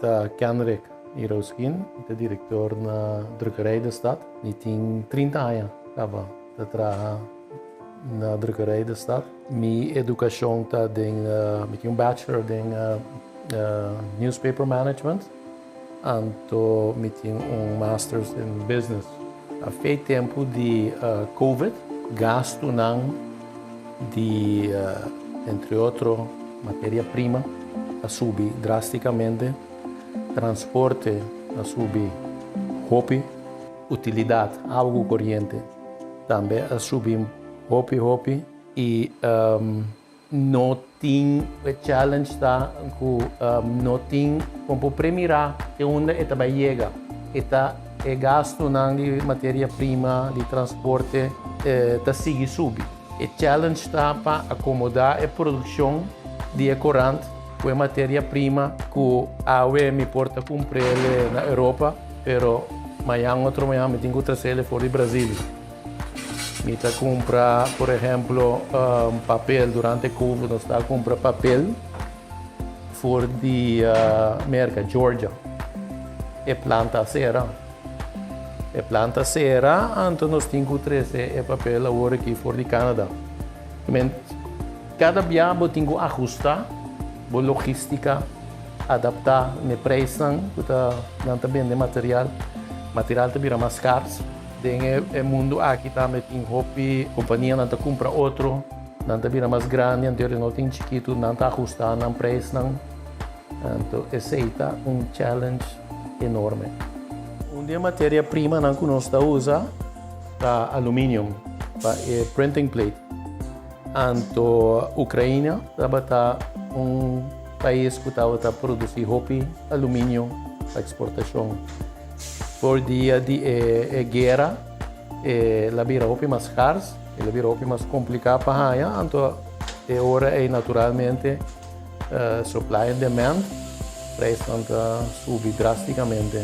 Amita Kenrick Hiroskin, é diretor na Drukkerij da Stad. E tem 30 anos que trabalha na Drukkerij da Stad. Minha educação está em bachelor em newspaper management. Anto tenho master's in business. Há feito tempo de Covid, gasto de entre outros matéria-prima a subir drasticamente, transporte a subir, hobby, utilidade, água corrente também a subir, hobby e não tem challenge tá não tem como premirar de onde é vai chegar, é gasto de matéria-prima de transporte tá seguir subir. O challenge está para acomodar a produção de corante com a matéria-prima que a UE me porta comprar na Europa, pero amanhã me tenho que trazer fora do Brasil. Me está comprar, por exemplo, papel durante o Covid, nós está comprar papel fora de América, Georgia, e planta cera. É planta cera, então nós temos que trazer papel agora aqui fora de Canadá. Cada viagem tem que ajustar a logística, adaptar o preço, também de material. Material também é mais caro. No mundo aqui também tem hobby, companhia não compra outro, não também é mais grande, então não tem chiquito, não está ajustando o preço. Então, esse é challenge enorme. Uma matéria-prima que nós usamos é alumínio, para printing plate. Então, a Ucrânia está país que está produzindo hobby, alumínio para exportação. Por dia de guerra, a vira hobby mais caro, a vira hobby mais complicado para ganhar. Então, agora é naturalmente supply and demand, o preço sobe drasticamente.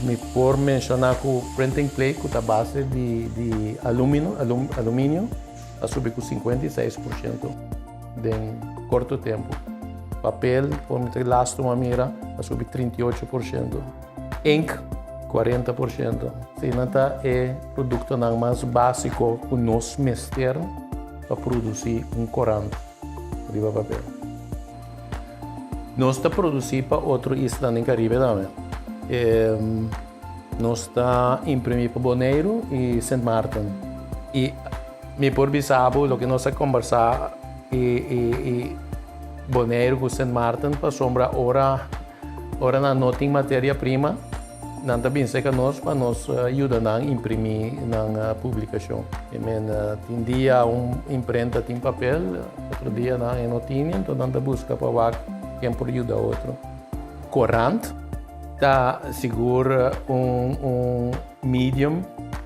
Me por mencionar que o printing plate, que é a base de alumínio, a subir com 56% em curto tempo. Papel, por me ter lasto uma mira, a subir 38%. Ink, 40%. Se não é produto mais básico que nós mestre para produzir corante de papel. Nós está produzindo para outro isla no Caribe também. Nós está imprimindo para Bonaire e Saint Martin. E me por bisabo, o que nós conversar e Bonaire com Saint Martin para sombra ora não tem matéria-prima, não está bem seca nós para nos ajudar a imprimir na publicação. Tem dia imprenta tem papel, outro dia não tinha, então não busca para quem por ajudar outro. Corante está seguro medium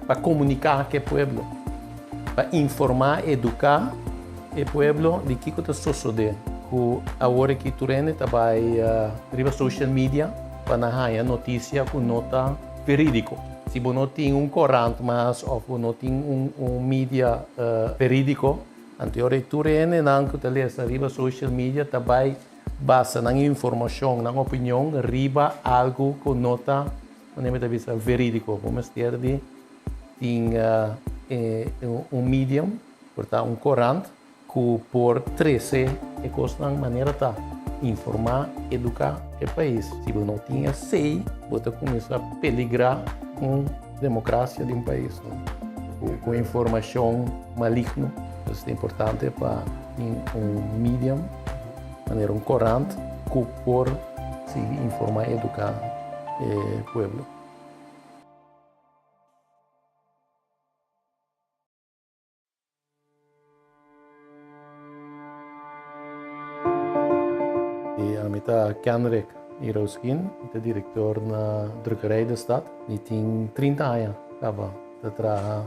para comunicar com o povo, para informar, educar o povo de que está sucedendo. Agora que tu trabalha na social media para ganhar notícia com nota verídico. Se você não tem corante, mas ou não tem mídia verídico, então tu não na social media trabalha base na informação, na opinião, riba algo com nota, verídico. Vamos ter de medium, portanto corante, que por 13 é coisa maneira de informar, educar o país. Se você não tinha sei, você começa a peligrar a democracia de país. Com informação maligna, isso é importante para medium, maneira corante, que por se informar, educar o povo. Amita Kenrick Hiroskin, é diretor na Drukkerij da Stad. E tem 30 anos que trabalha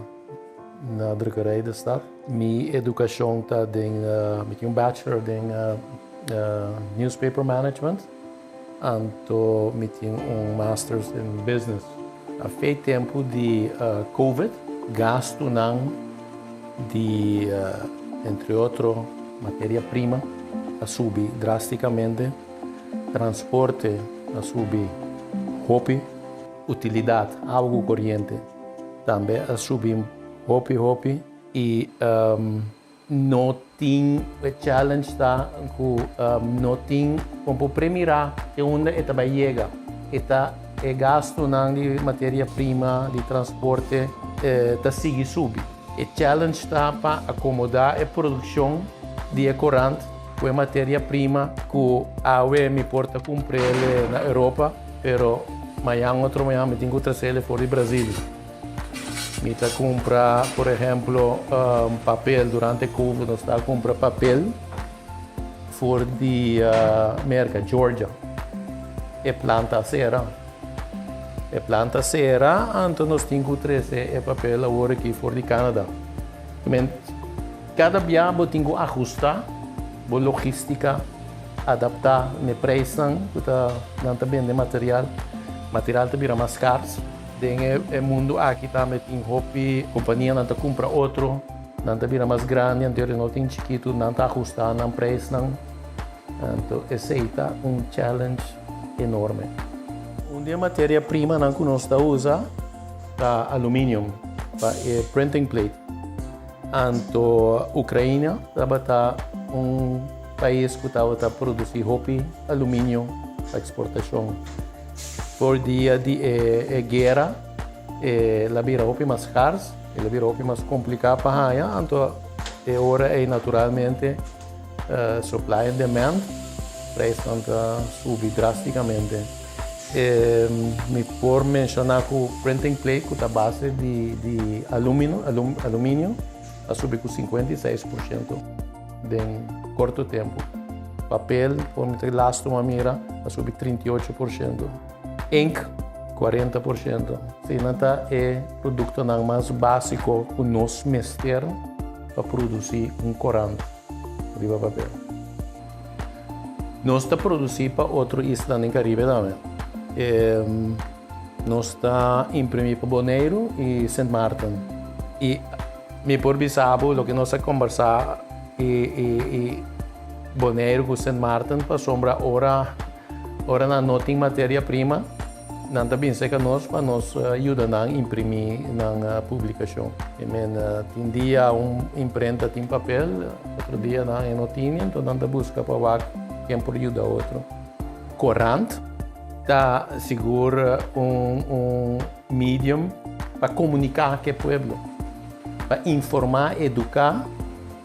na Drukkerij da Stad. Minha educação está em bachelor em newspaper management. Então, tenho master's in business. Há feito tempo de Covid, gasto de entre outros matéria-prima a subir drasticamente, transporte a subir hopi, utilidade, água corrente, também a subir hopi e não tem challenge tá com não tem como premirar que onde eta vai chega eta é gasto de matéria-prima de transporte tá sigue subir e challenge tá para acomodar a produção de corante com matéria-prima que a UE me porta comprar na Europa, pero amanhã me tenho que trazer fora do Brasil. Me está comprar, por exemplo, papel durante o Covid, nós está comprar papel fora de América, Georgia. É planta cera. É planta cera, então nós temos que trazer papel agora aqui fora de Canadá. Cada viagem tem que ajustar a logística, adaptar o preço, não também de material. Material também é mais caro. No mundo aqui também tem roupa, companhia não compra outro, não também é mais grande, então não tem chiquito, não está ajustando o preço. Então, esse é challenge enorme. Uma matéria-prima que nós usamos é alumínio, para printing plate. Então, a Ucrânia está país que está produzindo roupa, alumínio para exportação. Por dia de guerra, a vira roupa mais cara, a vira roupa mais complicada para ganhar, então agora é naturalmente supply and demand, o preço sobe drasticamente. Me por mencionar que o printing plate, que é a base de alumínio, a subir com 56% em curto tempo. Papel, por meter lasto uma mira, a subir 38%. Ink, 40%. Sinanta é o produto mais básico que nós mestre para produzir corante de papel. Nós está produzindo para outro isla no Caribe também. Nós está imprimindo para Bonaire e Saint Martin. E me por bisabo, o que nós conversar e Bonaire com Saint Martin para sombra ora não tem matéria-prima. Não também sei que nós para nos ajudar a imprimir na publicação. Tem dia imprenta tem papel, outro dia não tinha, então não busca para quem pode ajudar outro. Corante está seguro medium para comunicar com o povo, para informar, educar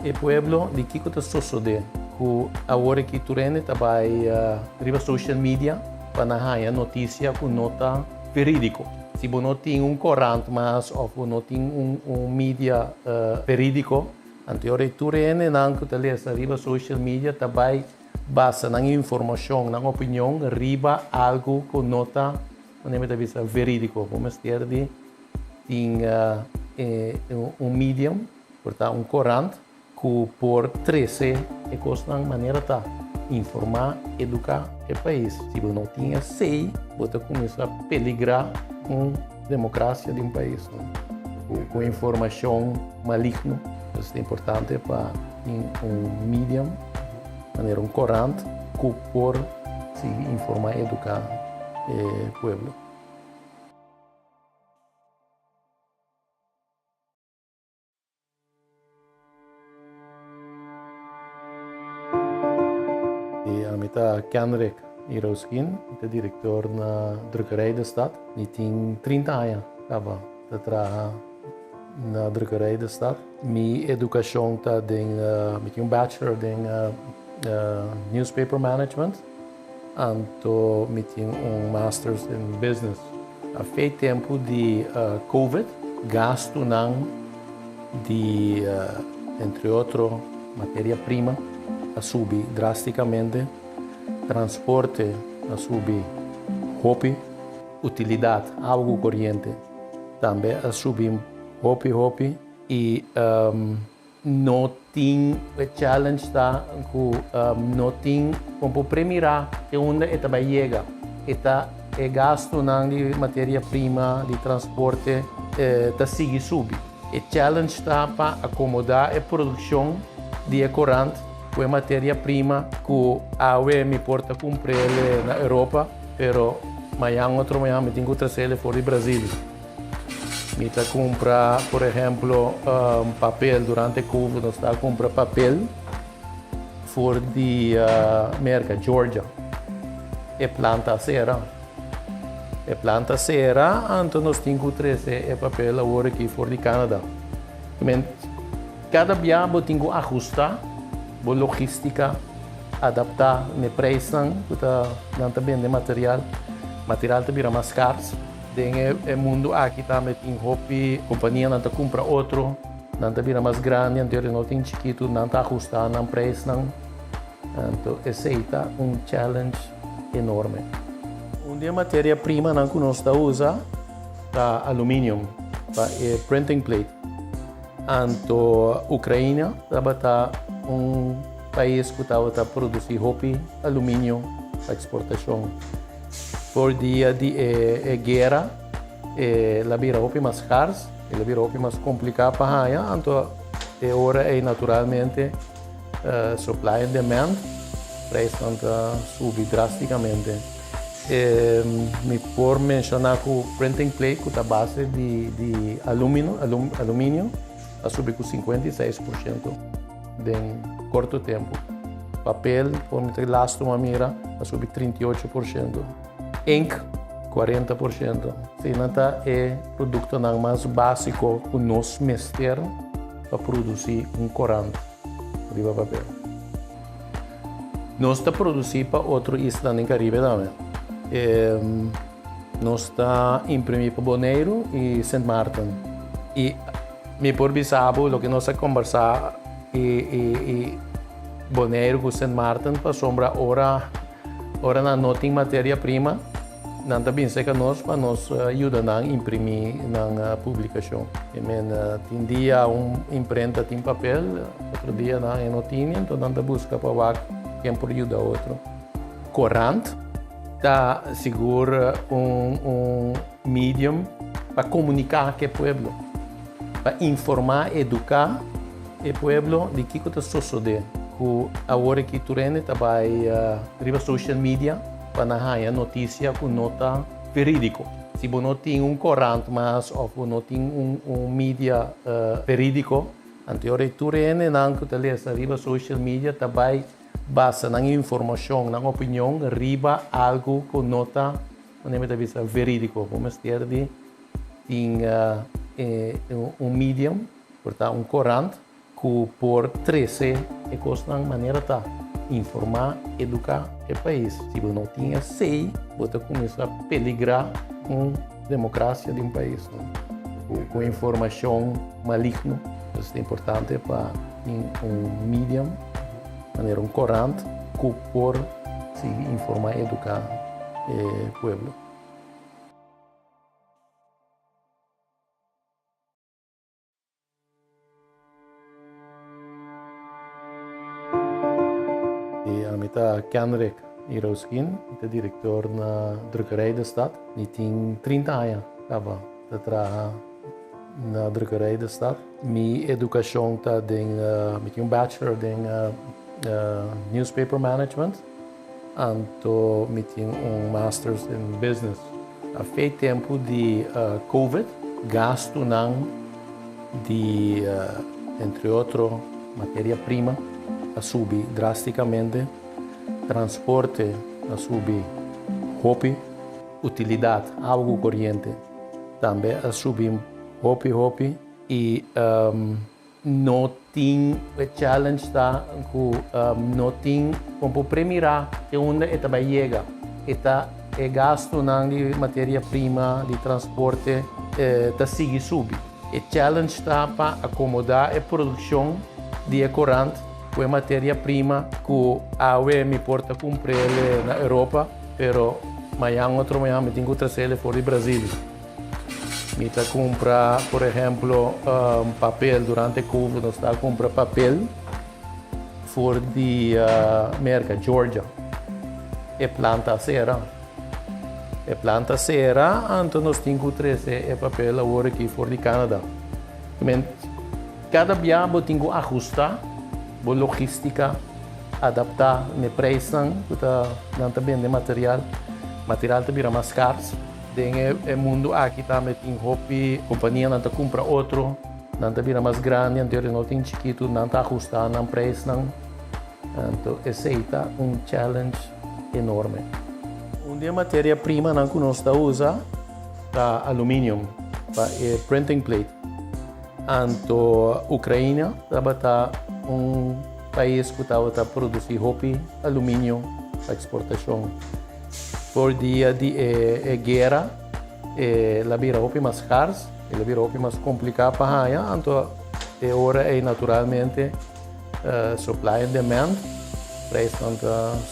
o povo de que está sucedendo. Agora que tu trabalha na social media para ganhar notícia com nota verídico. Se você não tem corante, mas ou não tem mídia verídico, então tu não que lê na social media também basa na informação, na opinião, riba algo com nota, não verídico. Vamos ter de medium, portanto corante que por 13 é coisa de maneira tá informar, educar o país. Se você não tinha sei, você começa a peligrar a democracia de país. Com informação maligna, isso é importante para medium, maneira corante, que por se informar, educar o povo. Eu Kenrick Iroskin, eu diretor na Drukkerij de Stad. Eu tenho 30 anos que trabalho na Drukkerij de Stad. Minha educação está eu tenho bachelor em newspaper management e eu tenho master's in business. Há feito tempo de Covid, gasto de, entre outros, matéria-prima a subir drasticamente. Transporte a subir roupa, utilidade, água corrente, também a subir roupa e não tem challenge tá não tem como premirar que onde eta vai chega eta é gasto de matéria-prima de transporte tá sigue subir. O challenge tá para acomodar a produção de corante foi matéria-prima que a UE me porta comprar na Europa, pero amanhã me tenho que trazer fora do Brasil. Me está comprar, por exemplo, papel durante o Covid, nós está comprar papel fora de América, Georgia. É planta cera. É planta cera, então nós temos que trazer papel agora aqui fora de Canadá. Cada dia eu tenho que ajustar a logística, adaptar o preço, não também de material. Material também é mais caro. No mundo aqui também tem roupa, companhia não compra outro, não também é mais grande, então não tem chiquito, não está ajustado, não preço, não. Então esse é challenge enorme. Uma matéria-prima que nós usamos é alumínio, é printing plate. Então, a Ucrânia está país que está produzindo roupa, alumínio para exportação. Por dia de guerra, a roupa mais cara, a roupa mais complicada para ganhar. Então, agora é naturalmente supply and demand, o preço sobe drasticamente. Me por mencionar que o printing plate, que é a base de alumínio, a subir com 56% em curto tempo. Papel, por lastro uma mira, a subir 38%. Ink, 40%. Sinata é o produto mais básico que nós mestre para produzir corante de papel. Nós está produzindo para outro isla no Caribe também. Nós está imprimindo para Bonaire e Saint Martin. E me por bisabo, o que nós conversar e Bonaire com Saint Martin para sombra ora não tem matéria-prima, não está bem seca nós para nos ajudar a imprimir na publicação. Tem dia imprenta tem papel, outro dia não tinha, então não busca para quem por ajudar outro. Corante está seguro medium para comunicar com o povo, para informar, educar o povo de que está sucedendo. Agora que tu trabalha na social media para dar notícia com nota verídico. Se você não tem corante, mas ou não tem mídia verídico, então tu não na social media também basa na informação, na opinião, riba algo com nota verídico. Vamos ter de medium, portanto corante, que por 13 é coisa maneira tá informar, educar o país. Se você não tinha sei, você começa a peligrar com a democracia de país, com informação maligna. Isso é importante para medium, maneira corante, que por se informar, educar o povo. Eu Kenrick Iroskin, eu diretor na Drukkerij de Stad. Eu tenho 30 anos que trabalho na Drukkerij de Stad. Minha educação está eu tenho bachelor em newspaper management e eu tenho master's in business. Há feito tempo de Covid, gasto de, entre outros, matéria-prima a subir drasticamente. Transporte a subir, roupa, utilidade, água corrente, também a subir roupa e não tem o challenge está não tem como premirar de onde está chega, é gasto de matéria-prima de transporte está seguir subir. O challenge está para acomodar a produção de corante com matéria-prima que a UE me porta comprar na Europa, pero amanhã me tenho que trazer fora do Brasil. Me está comprar, por exemplo, papel durante o Covid, nós está comprar papel fora de América, Georgia. É planta cera. É planta cera, então nós temos que trazer papel agora aqui fora de Canadá. Cada dia eu tenho que ajustar a logística, adaptar ne preço não também de material também mais caro. O mundo aqui também tem hobby, companhia não compra outro, não também mais grande, então não tem chiquito, não está ajustado, não preço não. Então esse é challenge enorme. Uma matéria-prima que nós usamos é alumínio, para printing plate. Então, a Ucrânia está país que está produzindo hobby alumínio para exportação. Por dia de guerra, a vira hobby mais caro, a vira hobby mais complicado para a então agora é naturalmente supply and demand, preço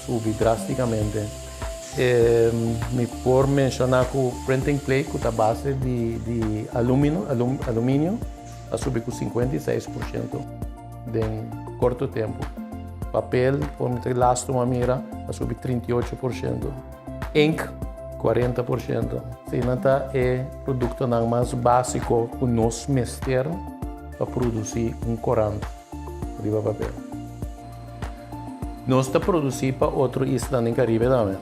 sobe drasticamente. Me por mencionar que o printing plate, que é a base de alumínio, a subir com 56% em curto tempo. Papel, por meter lasto uma mira, a subir 38%. Ink, 40%. Sinata é produto mais básico que nós mestre para produzir corante de papel. Nós está produzindo para outro isla no Caribe também.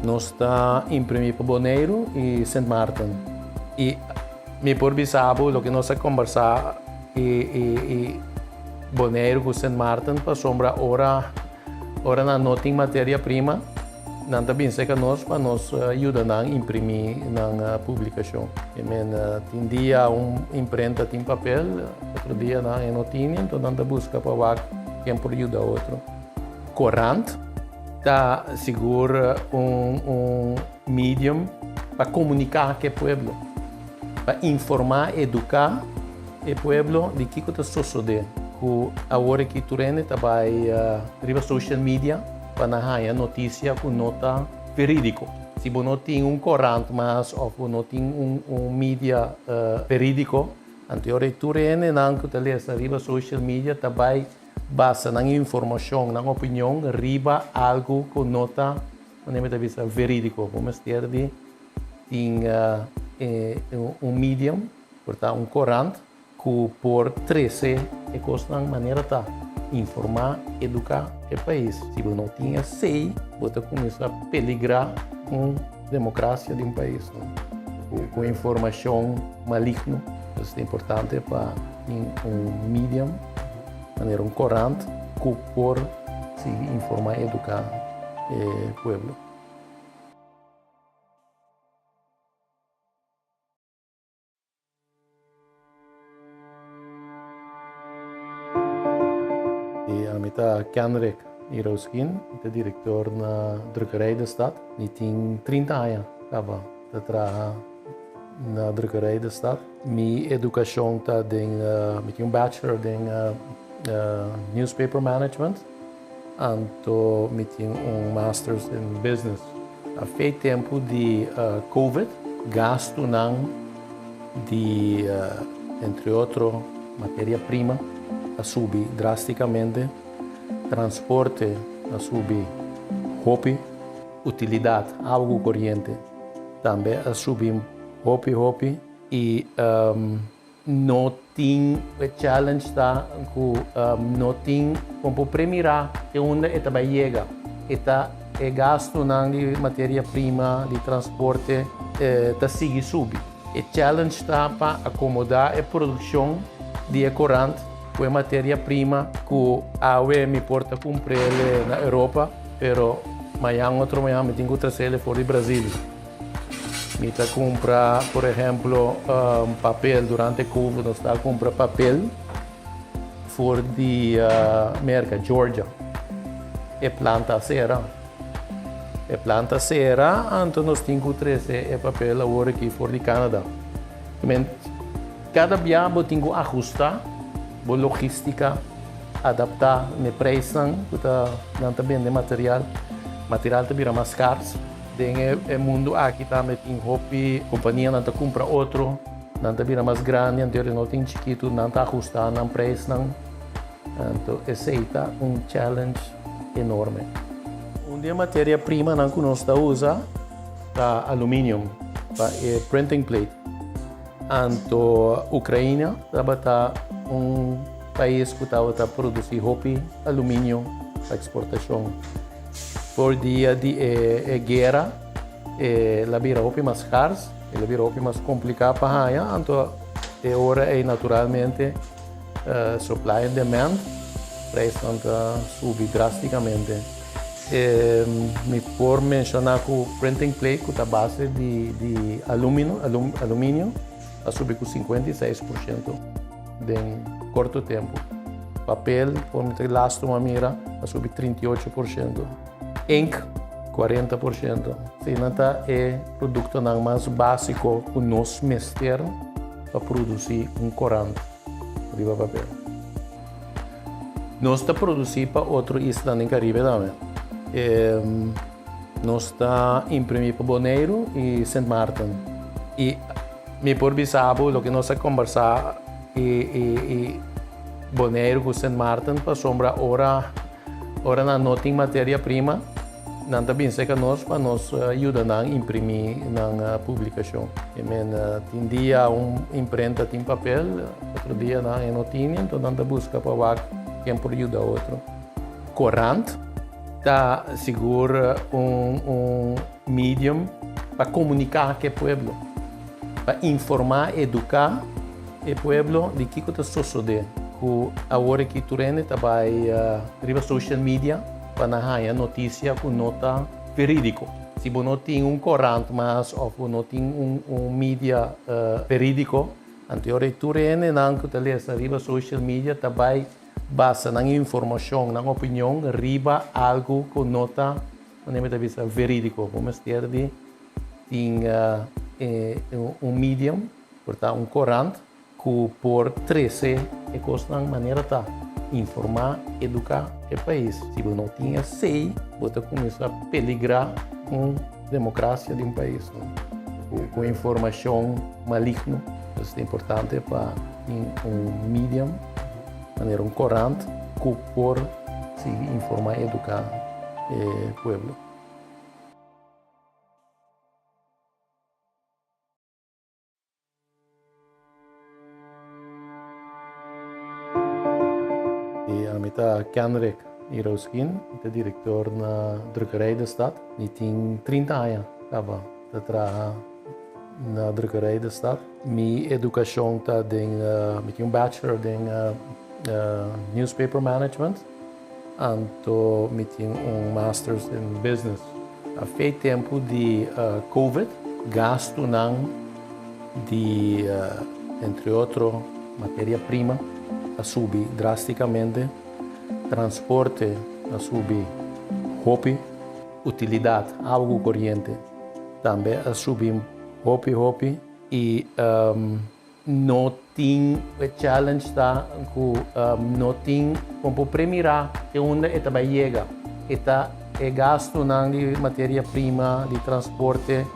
Nós está imprimindo para Bonaire e Saint Martin. E me por bisabo, o que nós conversar e Bonaire com Saint Martin para sombra ora não tem matéria-prima, não está bem seca nós para nos ajudar a imprimir na publicação. Tem dia imprenta tem papel, outro dia não tinha, então não busca para quem por ajudar outro. Corante está seguro medium para comunicar com o povo, para informar, educar o povo de que está sucedendo. Agora que tu trabalha na social media para dar notícia com nota verídico. Se você não tem corante mas ou não tem mídia verídico, então tu não na social media trabalha base na informação, na opinião, riba algo com nota verídico. Vamos ter de medium, portanto corante, que por 13 é coisa maneira de informar, educar o país. Se você não tinha sei, você começa a peligrar com a democracia de país. Com informação maligna, isso é importante para medium, maneira corante, que por se informar e educar o povo. Eu Kenrick Iroskin, eu diretor na Drukkerij de Stad. Eu tenho 30 anos que trabalho na Drukkerij de Stad. Minha educação está eu tenho bachelor em newspaper management e eu tenho master's in business. Há feito tempo de COVID, gasto de entre outros matéria-prima a subir drasticamente. Transporte a subir, hobby, utilidade, água corrente também a subir, hobby e não tem o challenge que não tem como premirar de onde está chega, é gasto de matéria-prima de transporte está seguir subir. O challenge está para acomodar a produção de corante com a matéria-prima que a UE me porta a comprar na Europa, mas outro manhã me tenho que trazer fora do Brasil. Me está comprar, por exemplo, papel durante o Covid, nós está comprar papel fora de América, Georgia. É planta cera. Então nós temos que trazer papel agora aqui fora de Canadá. Cada viagem tem que ajustar a logística, adaptar o preço, não também de material também mais caro. O mundo aqui também tem hobby, companhia não compra outro, não também mais grande, então não tem chiquito, não está ajustado, não preço, não. Então esse é challenge enorme. Uma matéria-prima que nós usamos é alumínio, para printing plate. Então a Ucrânia está país que estava a produzir roupa, alumínio para exportação. Por dia de guerra, a vira roupa mais cara, a vira roupa mais complicada para ganhar, então agora é naturalmente supply and demand, preço subir drasticamente. Me por mencionar que o printing plate, que é a base de alumínio, a subir com 56% em curto tempo. Papel, por meter lasto uma mira, a subir 38%. Ink, 40%. Sinata é produto mais básico que nós mestre para produzir corante de papel. Nós está produzindo para outro isla no Caribe também. Nós está imprimir para Bonaire e Saint Martin. E me por bisabo, o que nós conversar e Bonaire com Saint Martin para sombra ora não tem matéria-prima, não está bem seca nós para nos ajudar a imprimir na publicação. Tem dia imprenta tem papel, outro dia não tinha, então não busca para quem por ajudar outro. Corante está seguro medium para comunicar com o povo, para informar, educar o povo de que está sucedendo. Agora que tu trabalha na social media para ganhar notícia com nota verídico. Se você não tem corante, mas ou não tem mídia verídico, então tu lê na social media também basa na informação, na opinião, riba algo com nota verídico. Vamos ter de medium, portanto corante, que por 13 é coisa maneira tá informar, educar o país. Se você não tinha sei, você começa a peligrar com a democracia de país, com informação maligna. Isso é importante para medium, maneira corante, que por se informar, educar o povo. Eu Kenrick Iroskin, eu diretor na Drukkerij de Stad. Eu tenho 30 anos que trabalho na Drukkerij de Stad. Minha educação está eu tenho bachelor em newspaper management e eu tenho master's in business. Há feito tempo de Covid, gasto de, entre outros, matéria-prima a subir drasticamente. Transporte a subir, roupa, utilidade, água corrente, também a subir roupa e não tem challenge tá não tem como premirar que onde está chega, é gasto de matéria-prima de transporte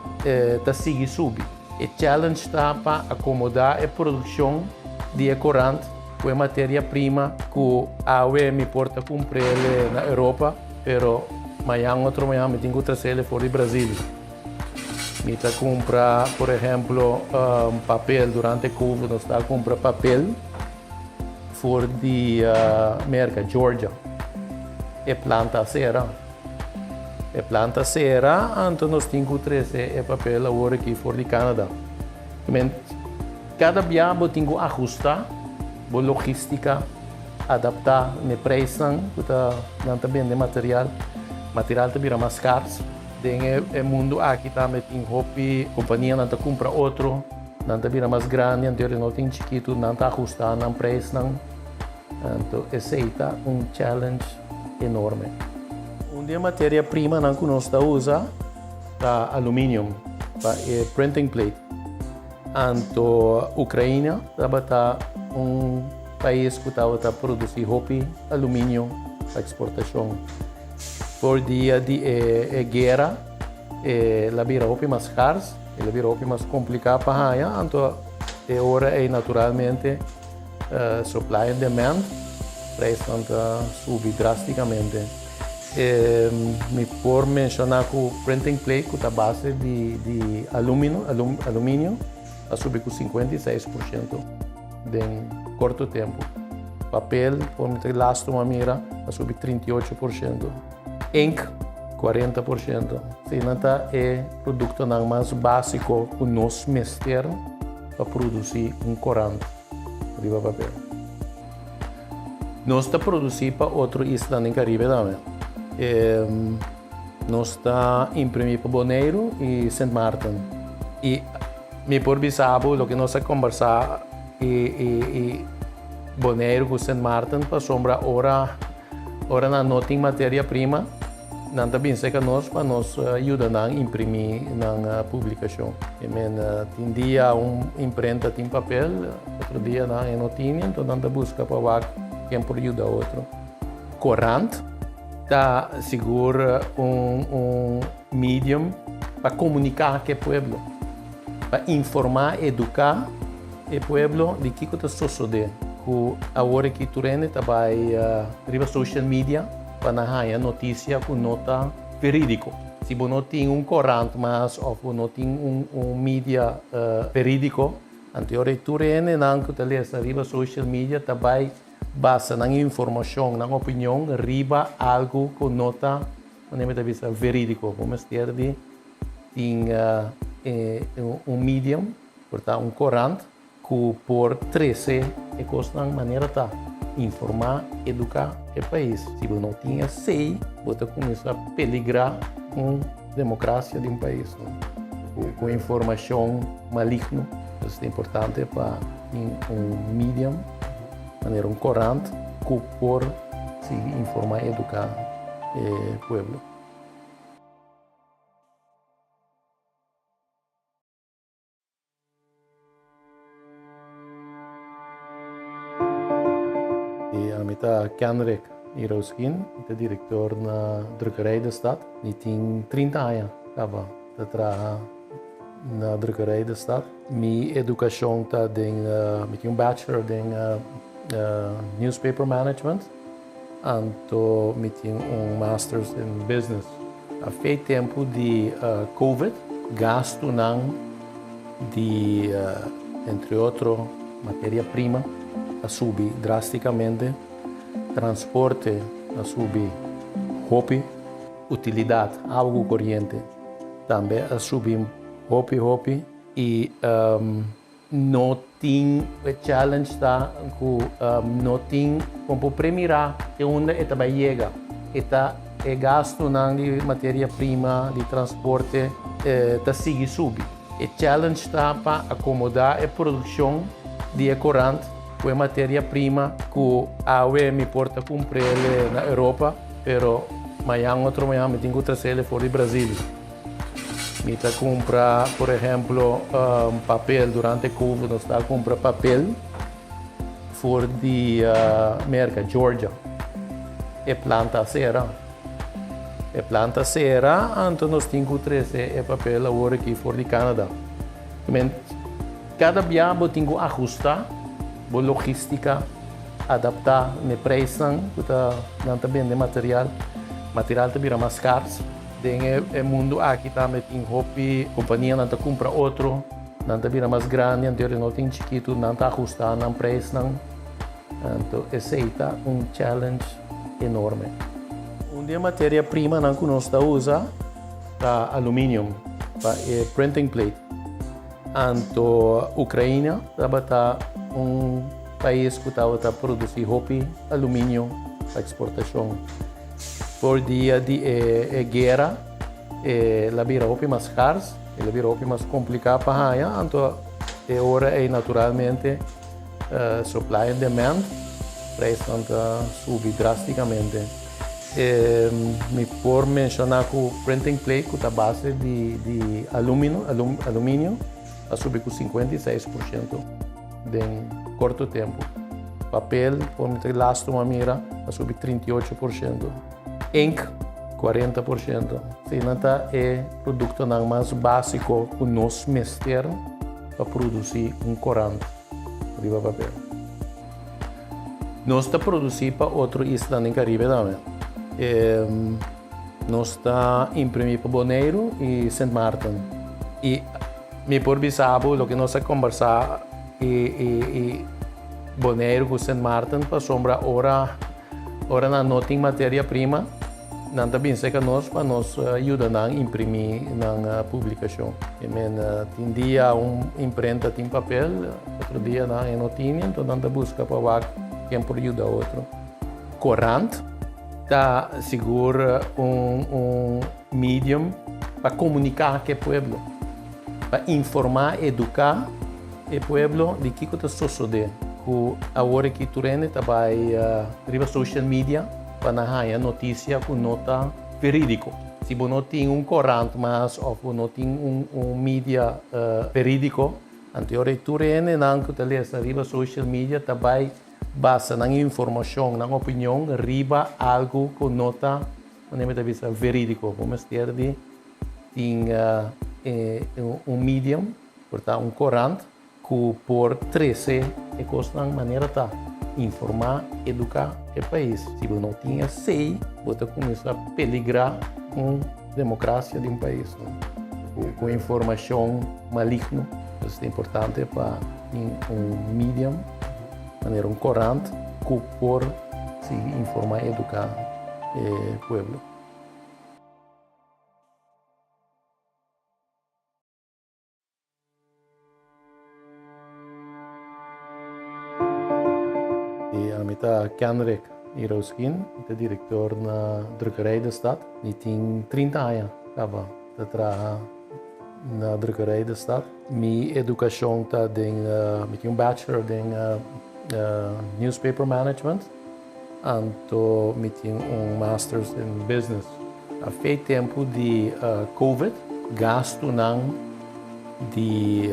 tá sigue subir. O challenge está para acomodar a produção de corante com matéria-prima que a UE me porta a comprar na Europa, pero amanhã me tenho que trazer fora do Brasil. Me está comprar, por exemplo, papel durante o Covid, nós está comprar papel fora de América, Georgia. É planta cera. Então nós temos que trazer papel agora aqui fora de Canadá. Cada viagem tem que ajustar a logística, adaptar o preço, não também de material também mais caro. No mundo aqui também tem roupa, companhia não compra outro, não também mais grande, então não tem chiquito, não está ajustando o preço, então esse é challenge enorme. Uma matéria-prima que nós usamos é alumínio, para printing plate. Então, a Ucrânia está país que estava a produzir roupa, alumínio para exportação. Por dia de guerra, a vira roupa mais cara, a vira roupa mais complicada para ganhar, então agora é naturalmente supply and demand, preço subir drasticamente. Me por mencionar que o printing plate, que é a base de alumínio, a subir com 56% em curto tempo. Papel, por lastro uma mira, a subir 38%. Ink, 40%. Sinata é produto mais básico que nós mestre para produzir corante de papel. Nós está produzindo para outro isla no Caribe também. Nós está imprimir para Bonaire e Saint Martin. E me por bisabo, o que nós conversar e Bonaire com Saint Martin para sombra ora na não tem matéria-prima, não está bem seca nós para nos ajudar a imprimir na publicação. Tem dia imprenta tem papel, outro dia não tinha, então não busca para quem por ajudar outro. Corante está seguro medium para comunicar com o povo, para informar, educar o povo de que está sucedendo. Agora que tu vai riba social media para na notícia com nota verídico. Se você não tem corante, mas ou não tem mídia verídico, anterior tu não que riba social media vai basa na informação, na opinião, riba algo com nota, verídico, como tem medium, portanto corante que por 13 é coisa maneira tá informar, educar o país. Se você não tinha sei, você começa a peligrar a democracia de país, com informação maligna. Isso é importante para medium, maneira corante, que por se informar, educar o povo. Eu Kenrick Iroskin, eu diretor na Drukkerij de Stad. Eu tenho 30 anos que trabalho na Drukkerij de Stad. Minha educação está eu tenho bachelor em newspaper management e eu tenho master's in business. Há feito tempo de COVID, gasto de entre outros matéria-prima a subir drasticamente. Transporte a subir, hobby, utilidade, água corrente, também a subir hobby e não tem challenge tá não tem como premirar de onde esta vai chegar. Esta é gasto de matéria-prima de transporte tá sigue subir. O challenge está para acomodar a produção de corante com matéria-prima que a UE me porta comprar na Europa, pero amanhã me tenho que trazer fora do Brasil. Me está comprar, por exemplo, papel durante o Covid, nós está comprar papel fora de América, Georgia. É planta cera. Então nós temos que trazer papel agora aqui fora de Canadá. Cada viagem tem que ajustar a logística, adaptar o preço, não também de material também mais caro. No mundo aqui também tem hobby, companhia não compra outro, não também mais grande, anterior não tem chiquito, não está ajustando o preço, então esse é challenge enorme. Uma matéria-prima que nós usamos é alumínio, para printing plate. Então, a Ucrânia está país que está produzindo hobby, alumínio para exportação. Por dia de guerra, a vira hobby mais caro, a vira hobby mais complicado para ganhar. Então, agora é naturalmente supply and demand, o preço sobe drasticamente. Me por mencionar que o printing plate, que está base de alumínio, a subir com 56% em curto tempo. Papel, por lastro uma mira, a subir 38%. Ink, 40%. Sinata é produto mais básico que nós mestre para produzir corante de papel. Nós está produzindo para outro isla no Caribe também. Nós está imprimir para Bonaire e Saint Martin. E me por bisabo, o que nós conversar Bonaire com Saint Martin para sombra ora na não tem matéria-prima, não também sei que nós para nos ajuda a imprimir na publicação. Tem dia imprenta tem papel, outro dia não tinha, então não busca para quem por ajudar outro. Corante está seguro medium para comunicar com o povo, para informar, educar o povo de que está sucedendo. Agora que tu trabalha na social media para dar notícia com nota verídico. Se você não tem corante, mas ou não tem mídia verídico, então tu na social media também basa na informação, na opinião, riba algo com nota verídico. Vamos ter de medium, portanto corante, que por 13 é coisa maneira tá informar, educar o país. Se você não tinha sei, você começa a peligrar com a democracia de país, com informação maligna. Isso é importante para medium, maneira corante, que por se informar, educar o povo. Eu Kenrich Iroskin, eu diretor na Drukkerij de Stad. Eu tenho 30 anos que trabalho na Drukkerij de Stad. Minha educação está eu tenho bachelor em newspaper management e eu tenho master's in business. Há feito tempo de COVID, gasto de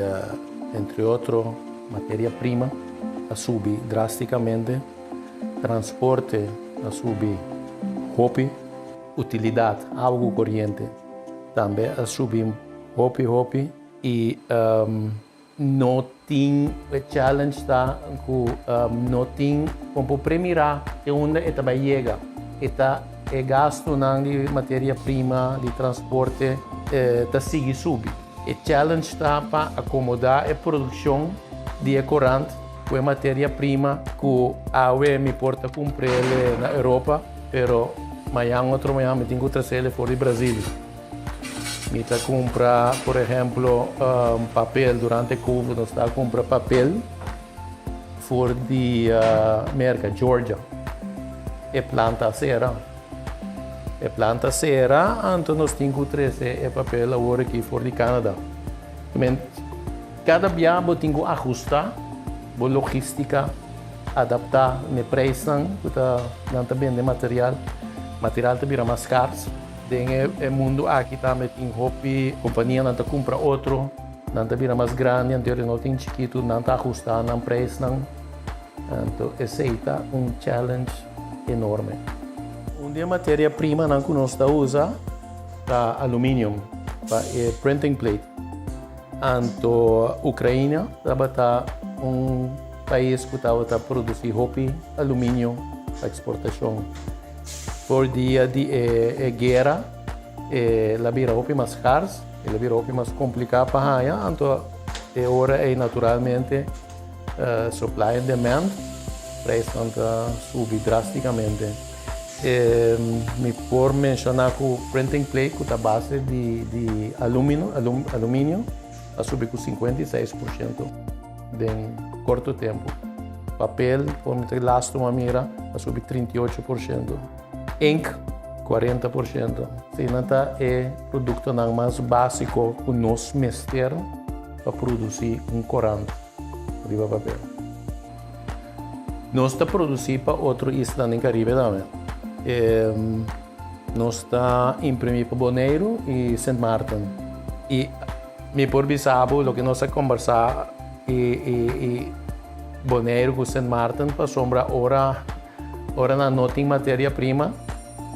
entre outros matéria-prima a subir drasticamente. Transporte a subir, hobby, utilidade, água corrente, também a subir hobby e não tem challenge tá não tem como premirar de onde é também chega, é gasto de matéria-prima de transporte tá sigue subir, e challenge tá para acomodar a produção de corante com matéria-prima que a UE me porta a comprar na Europa, pero amanhã me tenho que trazer fora do Brasil. Me está comprar, por exemplo, papel durante o Covid, nós está comprar papel fora de América, Georgia. É planta cera. Então nós temos que trazer papel agora aqui fora de Canadá. Cada viagem tem que ajustar a logística, adaptar o preço, também de material também é mais caro. No mundo aqui também tem hobby, companhia não compra outro, não também é mais grande, então não tem chiquito, não está ajustando o preço. Então, esse é challenge enorme. Uma matéria-prima que nós usamos é alumínio, para printing plate. Então, a Ucrânia está país que está produzindo hobby, alumínio para exportação. Por dia de guerra, a vira hobby mais caro, a vira hobby mais complicado para ganhar. Então, agora é naturalmente supply and demand, o preço sobe drasticamente. Me por mencionar que o printing plate, que está base de alumínio, está subindo com 56%. Em curto tempo. Papel, por meter lasto uma mira, a subir 38%. Ink, 40%. Sinata é produto mais básico que nós mestre para produzir corante de papel. Nós está produzindo para outro isla no Caribe também. Nós está imprimir para Bonaire e Saint Martin. E me por bisabo, o que nós conversar e Bonaire com Saint Martin para sombra ora não tem matéria-prima,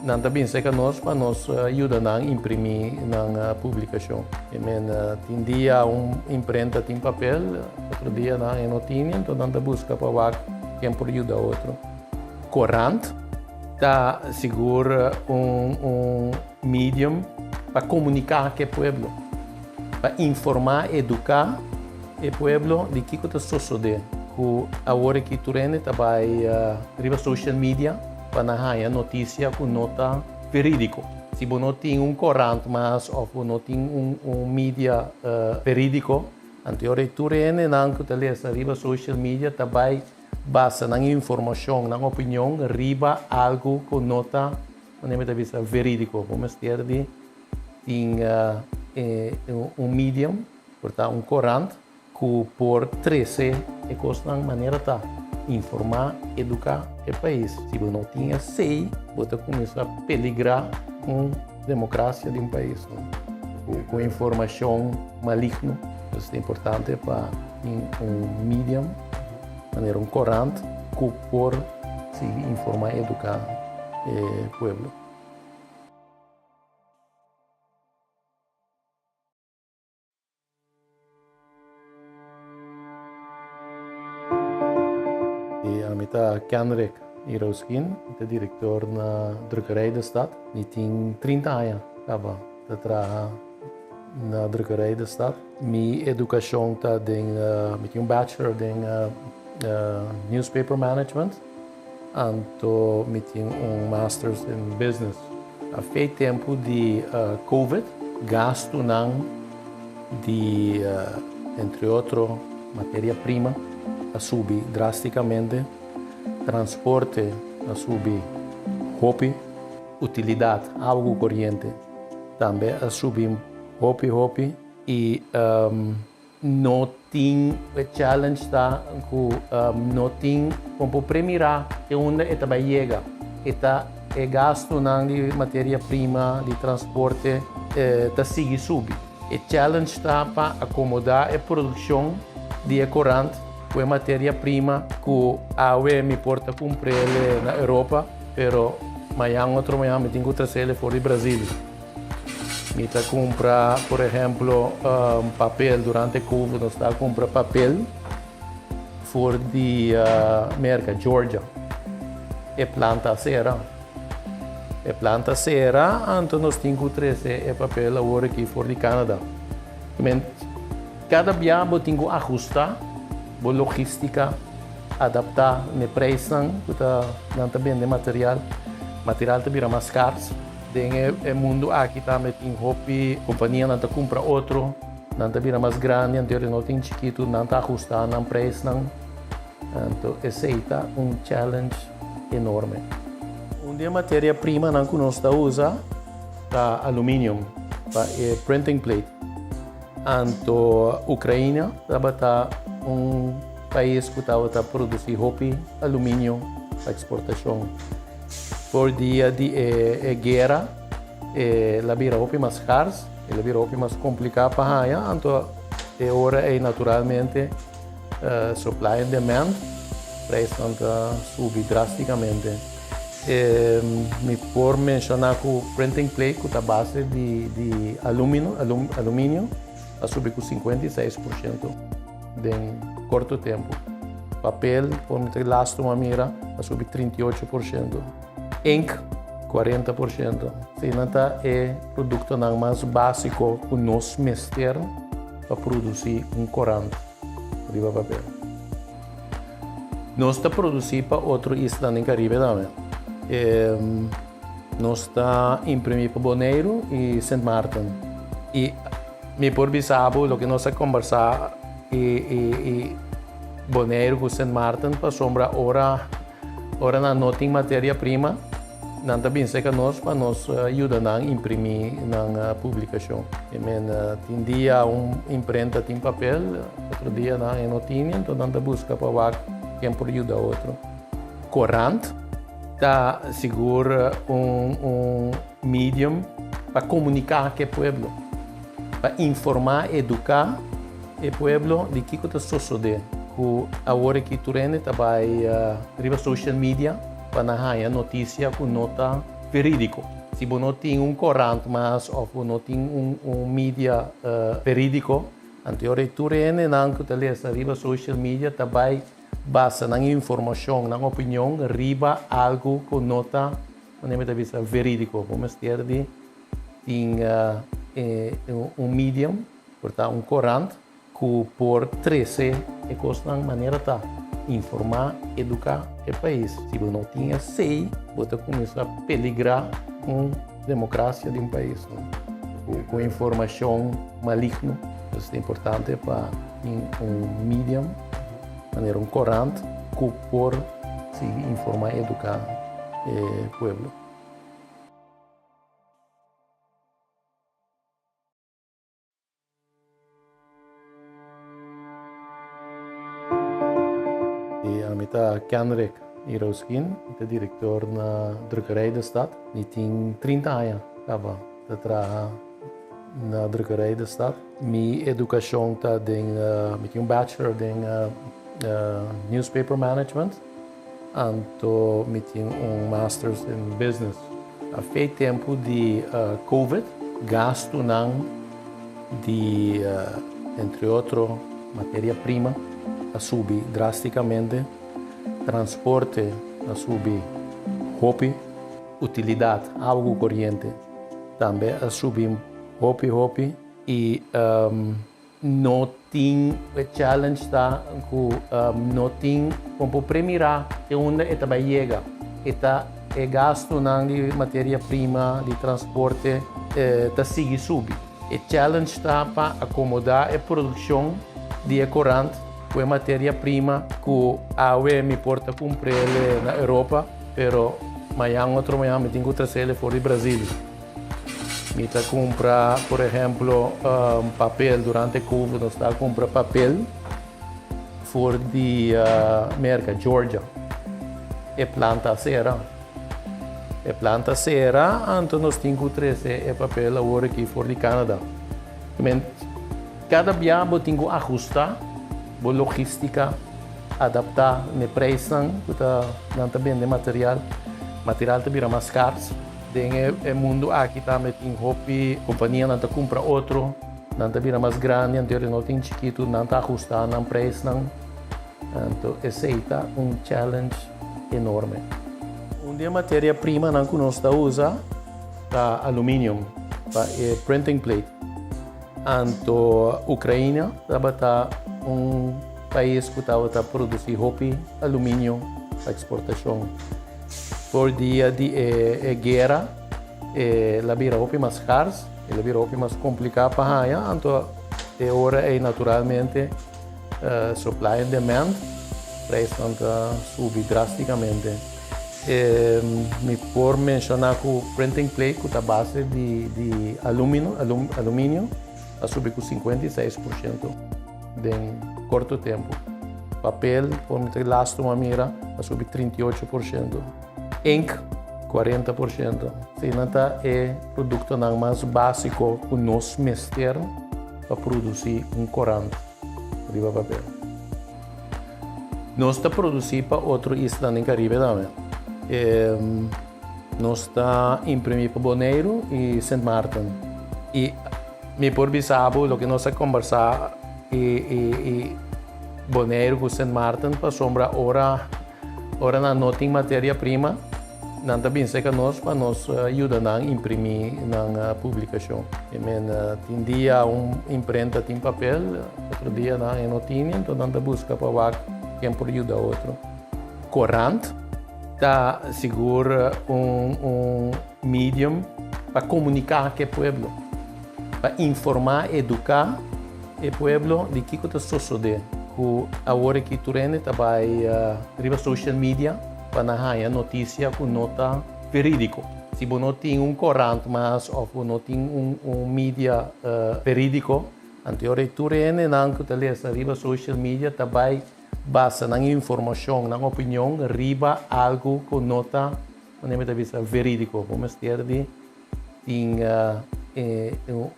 não também sei que nós para nos ajuda a imprimir na publicação. Tem dia imprenta tem papel, outro dia não tinha, então não busca para quem por ajudar outro. Corante está seguro medium para comunicar com o povo, para informar, educar o povo de que está sucedendo. que agora que tu vai riba social media para na notícia com nota verídico. Se você não tem corante mas ou não tem mídia verídico, anterior tu não que te lesa riba social media também basa na informação, na opinião, riba algo com nota verídico. Vamos ter de medium, portanto corante que por 13 é coisa maneira tá informar, educar o país. Se você não tinha sei, você começa a peligrar com a democracia de país, com informação maligna. Isso é importante para medium, maneira corante, que por se informar, educar o povo. A Kenrich Hiroskin, é diretor na drukkerij da stad. Ele tem 30 anos que trabalha na drukkerij da stad. Minha educação está em bachelor em newspaper management e tenho master's in business. Há feito tempo de COVID, gasto de entre outros matéria-prima a subir drasticamente. Transporte a subir, hobby, utilidade, água corrente também a subir, hobby e não tem challenge tá não tem como premirar que onde também chega é gasto de matéria prima de transporte tá sigue subir e challenge tá para acomodar a produção de corante com matéria-prima que a UE me porta a comprar na Europa, pero amanhã me tenho que trazer fora do Brasil. Me está comprar, por exemplo, papel durante o Covid, nós está comprar papel fora de América, Georgia. É planta cera. Então nós temos que trazer papel agora aqui fora de Canadá. Cada viagem tem que ajustar a logística, adaptar o preço, também de material também é mais caro. No mundo aqui também tem hobby, companhia não compra outro, não também é mais grande, então não tem chiquito, não está ajustando o preço. Então, esse é challenge enorme. Uma matéria-prima que nós usamos é alumínio, é printing plate. Então, a Ucrânia está país que está a produzir roupa, alumínio para exportação. Por dia de guerra, a vira roupa mais cara, a vira roupa mais complicada para a então agora é naturalmente supply and demand, o preço sobe drasticamente. Me por mencionar que o printing plate, que está a base de alumínio, a subir com 56%. Em curto tempo. Papel, por lastro uma mira, a subir 38%. Ink, 40%. Sinanta é produto mais básico que nós mestre para produzir corante de papel. Nós está produzindo para outro isla no Caribe também. Nós está imprimir para Bonaire e Saint Martin. E me por bisabo, o que nós conversar e Bonaire com Saint Martin para sombra ora não tem matéria-prima, não também sei que nós para nos ajudar a imprimir na publicação. Tem dia imprenta tem papel, outro dia não tinha, então não busca para quem por ajudar outro. Corante está seguro medium para comunicar com o povo, para informar, educar o povo de que está sucedendo. Agora que tu trabalha riba social media para na notícia com nota verídico. Se você não tem corante mas ou não tem mídia verídico, anterior tu não que te lesa riba social media também basa na informação, na opinião, riba algo com nota verídico. Vamos ter de medium, portanto corante que por 13 é coisa maneira tá informar, educar o país. Se você não tinha sei, você começa a peligrar a democracia de um país. Com informação maligna, isso é importante para medium, maneira corrente, que por se informar e educar o povo. A meta Kenrich Iroskin, é diretor na drukkerij da stad. E tem 30 anos que trabalha na drukkerij da stad. Minha educação está em bachelor em newspaper management. Então, eu tenho master's in business. Há feito tempo de Covid, gasto de, entre outros, matéria-prima a subir drasticamente, transporte a subir, hobby, utilidade, água corrente também a subir, hobby e não tem challenge tá não tem como premirar de onde está vai chegar, está gasto de matéria-prima de transporte está seguir subir. O challenge está para acomodar a produção de corrente com matéria-prima que a UE me porta comprar na Europa, pero amanhã me tenho que trazer fora do Brasil. Me está comprar, por exemplo, papel durante a Covid, nós está comprar papel fora de América, Georgia, e planta cera. E planta cera, então nós temos que trazer papel agora aqui fora de Canadá. Cada viagem tem que ajustar a logística, adaptar o preço, não também de material está vira mais caro. No mundo aqui também tem hobby, companhia não compra outro, não vira mais grande, então não tem chiquito, não está ajustando o preço. Então, esse é challenge enorme. Uma matéria-prima que nós usamos é alumínio, para printing plate. Então, a Ucrânia está país que está produzindo hobby, alumínio para exportação. Por dia de guerra, ela vira hobby mais caro, ela vira hobby mais complicado para a então agora é naturalmente supply and demand, o preço sobe drasticamente. Me por mencionar que o printing plate, que é a base de alumínio, a subir com 56% em curto tempo. Papel, por me lastro uma mira, a subir 38%. Ink, 40%. Se não é produto mais básico que nós mestre para produzir corante de papel. Nós está produzindo para outro isla no Caribe também. Nós está imprimir para Bonaire e Saint Martin. E me por bisabo, o que nós conversar e Bonaire com Saint Martin para sombra ora não tem matéria-prima, não está bem seca nós para nos ajudar a imprimir na publicação. Tem dia imprenta tem papel, outro dia não tinha, então não busca para quem por ajudar outro. Corrente está seguro medium para comunicar com o povo, para informar, educar o povo de que está sucedendo. Agora que tu trabalha na social media para dar notícia que não está verídico. Se você não tem corrente, mas ou não tem mídia verídico, então tu não que na social media trabalha base na informação, na opinião, riba algo que não está verídico. Vamos ter de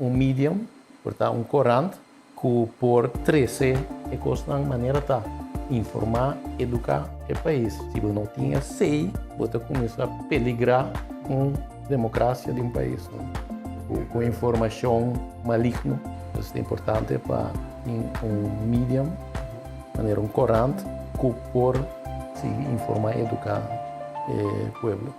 medium, portanto corrente, que por 13 é coisa maneira tá informar, educar o país. Se você não tinha sei, você começa a peligrar a democracia de um país. Com informação maligna, isso é importante para medium, maneira corrente, que por se informar e educar o povo.